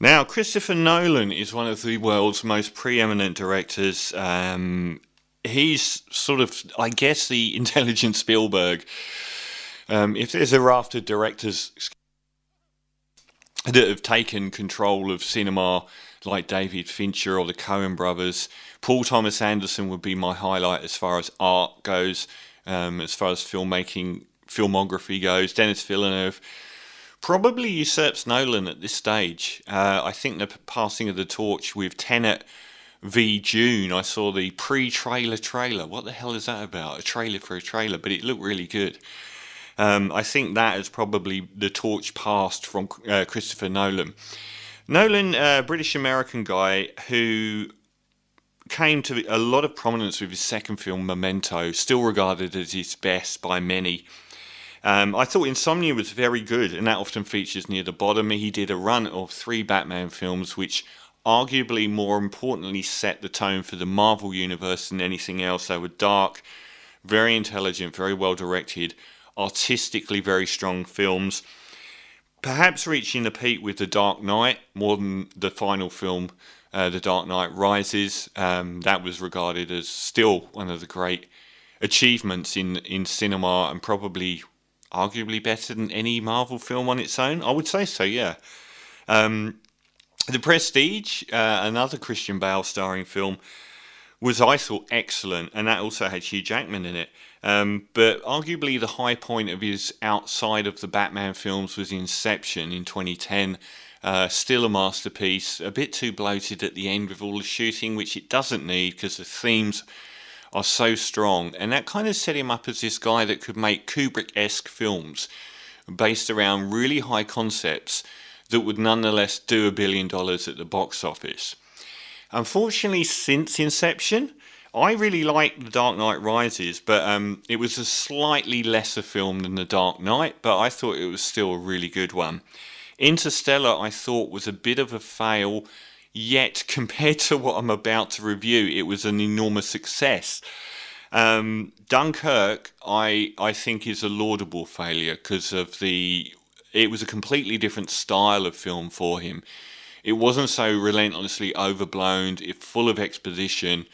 Now, Christopher Nolan is one of the world's most preeminent directors. He's sort of, I guess, the intelligent Spielberg. If there's a raft of directors that have taken control of cinema, like David Fincher or the Coen brothers, Paul Thomas Anderson would be my highlight as far as art goes, as far as filmography goes. Denis Villeneuve probably usurps Nolan at this stage. I think the passing of the torch with Tenet v June, I saw the trailer. What the hell is that about? A trailer for a trailer, but it looked really good. I think that is probably the torch passed from Christopher Nolan. Nolan, British-American guy who came to a lot of prominence with his second film, Memento, still regarded as his best by many. I thought Insomnia was very good, and that often features near the bottom. He did a run of 3 Batman films, which arguably more importantly set the tone for the Marvel Universe than anything else. They were dark, very intelligent, very well directed, artistically very strong films. Perhaps reaching the peak with The Dark Knight, more than the final film, The Dark Knight Rises. That was regarded as still one of the great achievements in cinema, and probably arguably better than any Marvel film on its own. I would say so, yeah. The Prestige, another Christian Bale starring film, was, I thought, excellent, and that also had Hugh Jackman in it. But arguably the high point of his outside of the Batman films was Inception in 2010. Still a masterpiece, a bit too bloated at the end with all the shooting, which it doesn't need because the themes are so strong. And that kind of set him up as this guy that could make Kubrick-esque films based around really high concepts that would nonetheless do $1 billion at the box office. Unfortunately, since Inception, I really liked The Dark Knight Rises, but it was a slightly lesser film than The Dark Knight, but I thought it was still a really good one. Interstellar, I thought, was a bit of a fail, yet compared to what I'm about to review, it was an enormous success. Dunkirk, I think, is a laudable failure because of it was a completely different style of film for him. It wasn't so relentlessly overblown, full of exposition,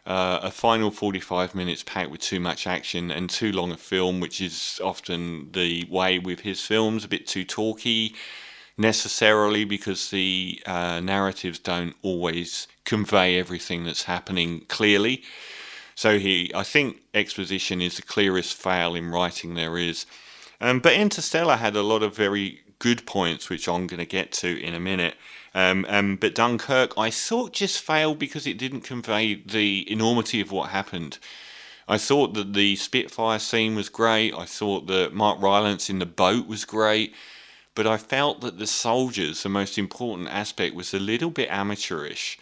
a final 45 minutes packed with too much action and too long a film, which is often the way with his films, a bit too talky necessarily because the narratives don't always convey everything that's happening clearly. So I think exposition is the clearest fail in writing there is. But Interstellar had a lot of very good points, which I'm going to get to in a minute. But Dunkirk, I thought, just failed because it didn't convey the enormity of what happened. I thought that the Spitfire scene was great. I thought that Mark Rylance in the boat was great. But I felt that the soldiers, the most important aspect, was a little bit amateurish.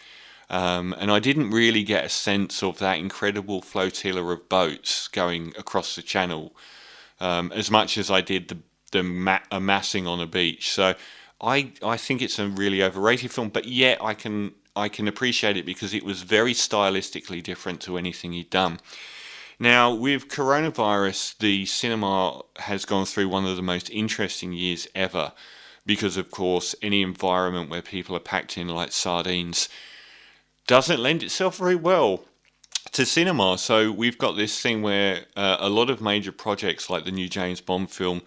And I didn't really get a sense of that incredible flotilla of boats going across the channel as much as I did the amassing on a beach. So I think it's a really overrated film, but yet I can appreciate it because it was very stylistically different to anything he'd done. Now, with coronavirus, the cinema has gone through one of the most interesting years ever because, of course, any environment where people are packed in like sardines doesn't lend itself very well to cinema. So we've got this thing where a lot of major projects like the new James Bond film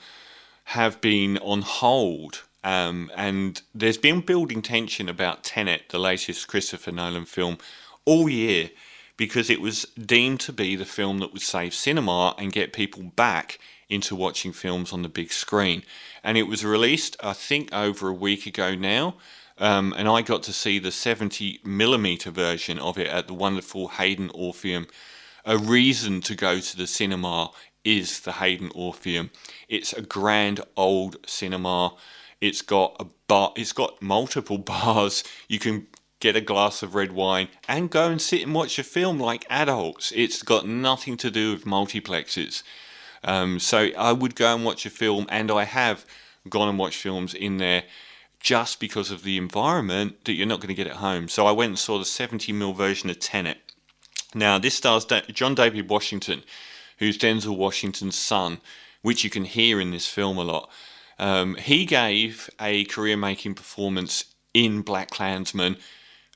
have been on hold. And there's been building tension about Tenet, the latest Christopher Nolan film, all year because it was deemed to be the film that would save cinema and get people back into watching films on the big screen. And it was released, I think, over a week ago now. And I got to see the 70mm version of it at the wonderful Hayden Orpheum. A reason to go to the cinema is the Hayden Orpheum. It's a grand old cinema. It's got a bar. It's got multiple bars. You can get a glass of red wine and go and sit and watch a film like adults. It's got nothing to do with multiplexes. So I would go and watch a film, and I have gone and watched films in there just because of the environment that you're not going to get at home. So I went and saw the 70mm version of Tenet. Now, this stars John David Washington, who's Denzel Washington's son, which you can hear in this film a lot. He gave a career-making performance in BlacKkKlansman,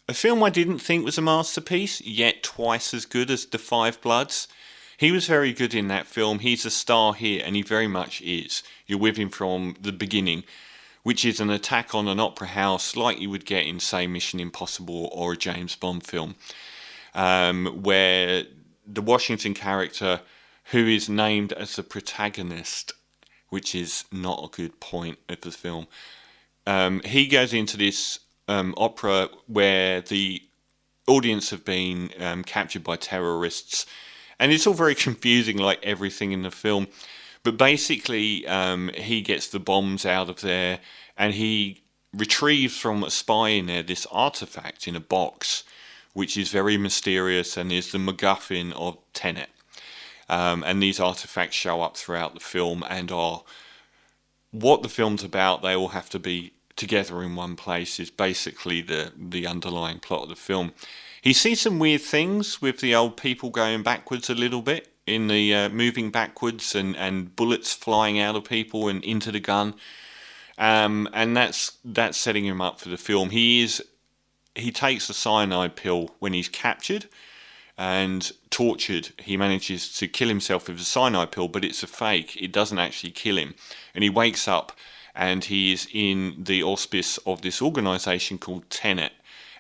a film I didn't think was a masterpiece, yet twice as good as The Five Bloods. He was very good in that film. He's a star here, and he very much is. You're with him from the beginning, which is an attack on an opera house like you would get in, say, Mission Impossible or a James Bond film, where the Washington character, who is named as the protagonist, which is not a good point of the film, he goes into this opera where the audience have been captured by terrorists, and it's all very confusing, like everything in the film. But basically, he gets the bombs out of there, and he retrieves from a spy in there this artifact in a box, which is very mysterious and is the MacGuffin of Tenet. And these artifacts show up throughout the film and are what the film's about. They all have to be together in one place is basically the underlying plot of the film. He sees some weird things with the old people going backwards a little bit in the moving backwards and bullets flying out of people and into the gun. And that's setting him up for the film. He takes a cyanide pill when he's captured and tortured. He manages to kill himself with a cyanide pill, but it's a fake. It doesn't actually kill him. And he wakes up and he is in the auspice of this organisation called TENET.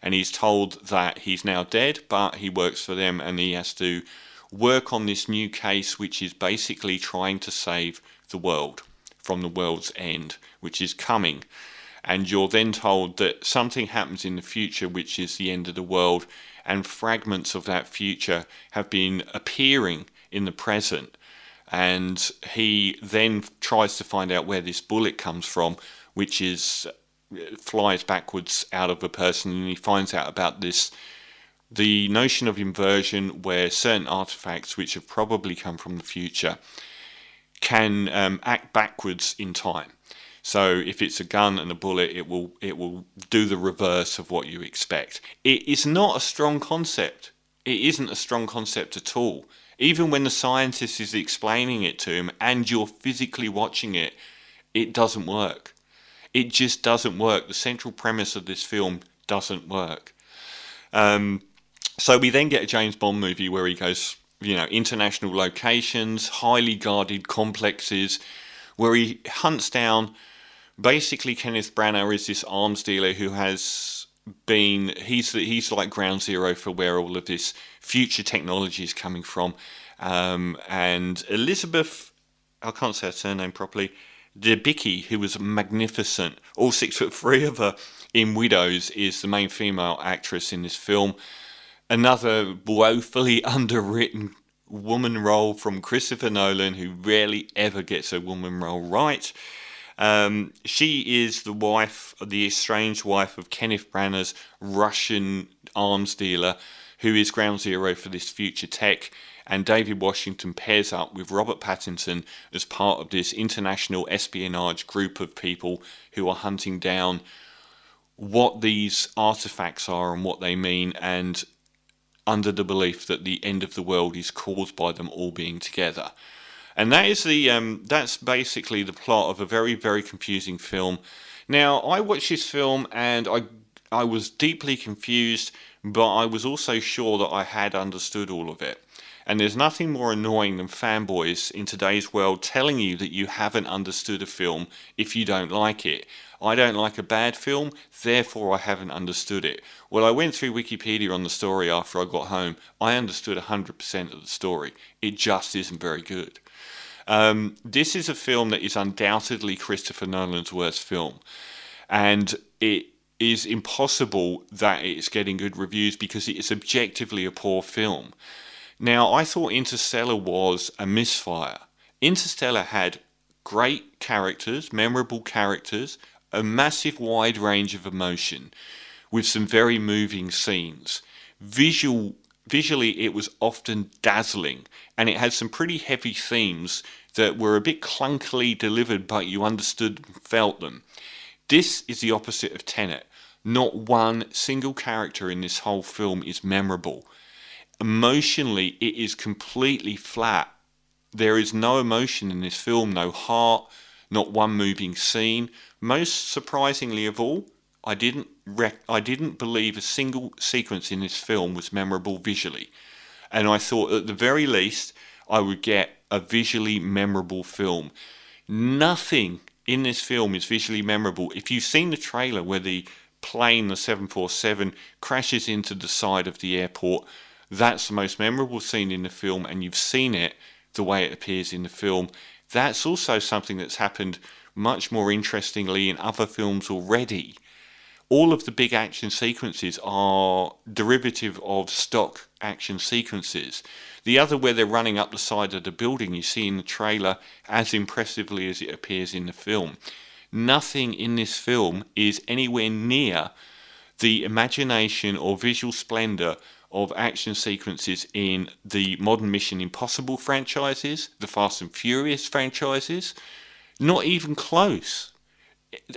And he's told that he's now dead, but he works for them, and he has to work on this new case, which is basically trying to save the world from the world's end, which is coming. And you're then told that something happens in the future, which is the end of the world, and fragments of that future have been appearing in the present. And he then tries to find out where this bullet comes from, which is flies backwards out of a person, and he finds out about the notion of inversion, where certain artifacts which have probably come from the future can act backwards in time. So if it's a gun and a bullet, it will do the reverse of what you expect. It is not a strong concept. It isn't a strong concept at all. Even when the scientist is explaining it to him and you're physically watching it, it doesn't work. It just doesn't work. The central premise of this film doesn't work. So we then get a James Bond movie where he goes, international locations, highly guarded complexes, where he hunts down. Basically, Kenneth Branagh is this arms dealer who has been. He's like ground zero for where all of this future technology is coming from. And Elizabeth, I can't say her surname properly, Debicki, who was magnificent, all 6'3" of her in Widows, is the main female actress in this film. Another woefully underwritten woman role from Christopher Nolan, who rarely ever gets a woman role right. She is the estranged wife of Kenneth Branagh's Russian arms dealer, who is ground zero for this future tech. And David Washington pairs up with Robert Pattinson as part of this international espionage group of people who are hunting down what these artifacts are and what they mean, and under the belief that the end of the world is caused by them all being together. And that is that's basically the plot of a very, very confusing film. Now, I watched this film and I was deeply confused, but I was also sure that I had understood all of it. And there's nothing more annoying than fanboys in today's world telling you that you haven't understood a film if you don't like it. I don't like a bad film, therefore I haven't understood it. Well, I went through Wikipedia on the story after I got home. I understood 100% of the story. It just isn't very good. This is a film that is undoubtedly Christopher Nolan's worst film. And it is impossible that it's getting good reviews because it is objectively a poor film. Now, I thought Interstellar was a misfire. Interstellar had great characters, memorable characters, a massive wide range of emotion, with some very moving scenes. Visually, it was often dazzling, and it had some pretty heavy themes that were a bit clunkily delivered, but you understood and felt them. This is the opposite of Tenet. Not one single character in this whole film is memorable. Emotionally, it is completely flat. There is no emotion in this film, no heart, not one moving scene. Most surprisingly of all, I didn't believe a single sequence in this film was memorable visually. And I thought at the very least I would get a visually memorable film. Nothing in this film is visually memorable. If you've seen the trailer where the plane, the 747, crashes into the side of the airport, that's the most memorable scene in the film, and you've seen it the way it appears in the film. That's also something that's happened much more interestingly in other films already. All of the big action sequences are derivative of stock action sequences. The other, where they're running up the side of the building, you see in the trailer as impressively as it appears in the film. Nothing in this film is anywhere near the imagination or visual splendor of action sequences in the modern Mission Impossible franchises, the Fast and Furious franchises. Not even close.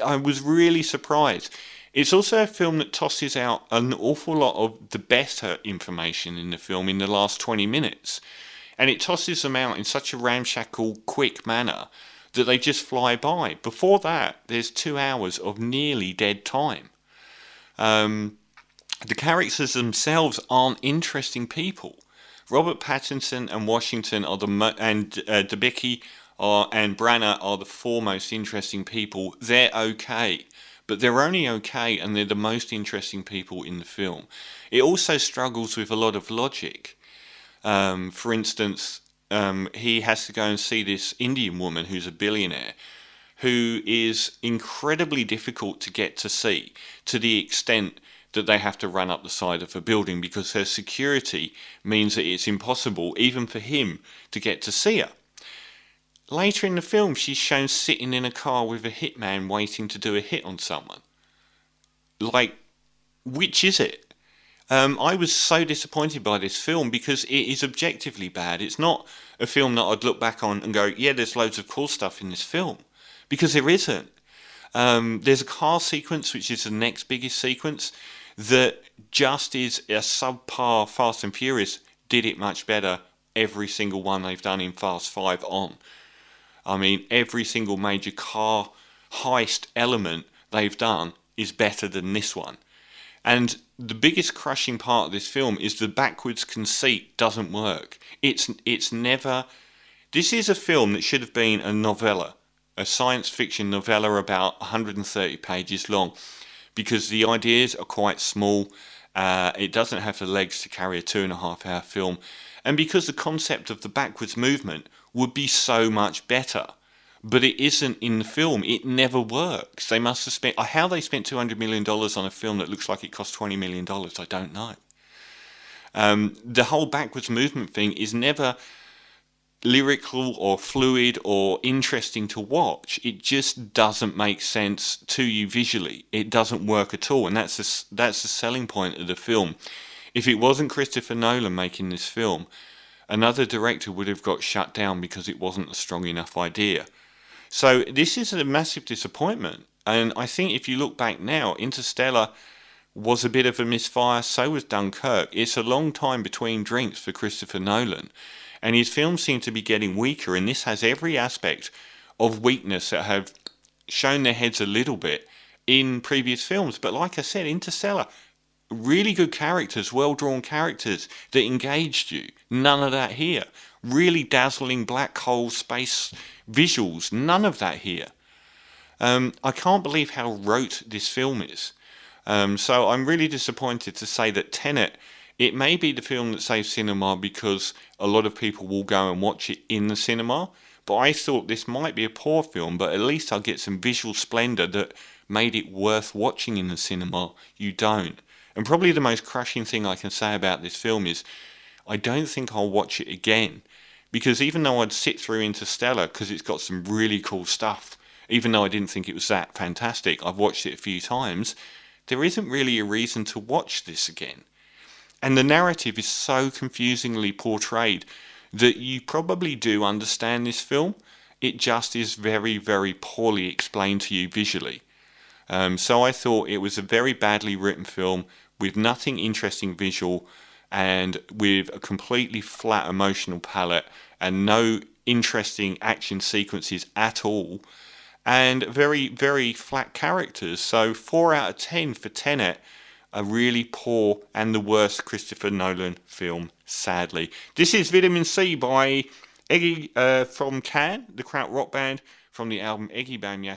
I was really surprised. It's also a film that tosses out an awful lot of the better information in the film in the last 20 minutes. And it tosses them out in such a ramshackle, quick manner that they just fly by. Before that, there's 2 hours of nearly dead time. The characters themselves aren't interesting people. Robert Pattinson and Washington are Debicki and Branagh are the four most interesting people. They're okay. But they're only okay, and they're the most interesting people in the film. It also struggles with a lot of logic. For instance, he has to go and see this Indian woman who's a billionaire, who is incredibly difficult to get to see, to the extent that they have to run up the side of a building because her security means that it's impossible even for him to get to see her. Later in the film, she's shown sitting in a car with a hitman waiting to do a hit on someone. Like, which is it? I was so disappointed by this film because it is objectively bad. It's not a film that I'd look back on and go, yeah, there's loads of cool stuff in this film. Because there isn't. There's a car sequence, which is the next biggest sequence, that just is a subpar. Fast and Furious did it much better every single one they've done in Fast 5 on. I mean, every single major car heist element they've done is better than this one. And the biggest crushing part of this film is the backwards conceit doesn't work. It's never... This is a film that should have been a novella, a science fiction novella about 130 pages long, because the ideas are quite small. It doesn't have the legs to carry a 2.5-hour film. And because the concept of the backwards movement would be so much better. But it isn't in the film. It never works. They must have spent... How they spent $200 million on a film that looks like it cost $20 million, I don't know. The whole backwards movement thing is never lyrical or fluid or interesting to watch. It just doesn't make sense to you visually. It doesn't work at all. And that's the selling point of the film. If it wasn't Christopher Nolan making this film, another director would have got shut down because it wasn't a strong enough idea. So this is a massive disappointment. And I think if you look back now, Interstellar was a bit of a misfire, so was Dunkirk. It's a long time between drinks for Christopher Nolan. And his films seem to be getting weaker, and this has every aspect of weakness that have shown their heads a little bit in previous films. But like I said, Interstellar, really good characters, well-drawn characters that engaged you. None of that here. Really dazzling black hole space visuals. None of that here. I can't believe how rote this film is. So I'm really disappointed to say that Tenet, it may be the film that saves cinema because a lot of people will go and watch it in the cinema. But I thought this might be a poor film, but at least I'll get some visual splendor that made it worth watching in the cinema. You don't. And probably the most crushing thing I can say about this film is I don't think I'll watch it again. Because even though I'd sit through Interstellar, because it's got some really cool stuff, even though I didn't think it was that fantastic, I've watched it a few times, there isn't really a reason to watch this again. And the narrative is so confusingly portrayed that you probably do understand this film. It just is very, very poorly explained to you visually. So I thought it was a very badly written film with nothing interesting visual and with a completely flat emotional palette and no interesting action sequences at all. and very, very flat characters. So 4 out of 10 for Tenet, a really poor and the worst Christopher Nolan film, sadly. This is Vitamin C by Eggy from Can, the Kraut rock band, from the album Eggy Bam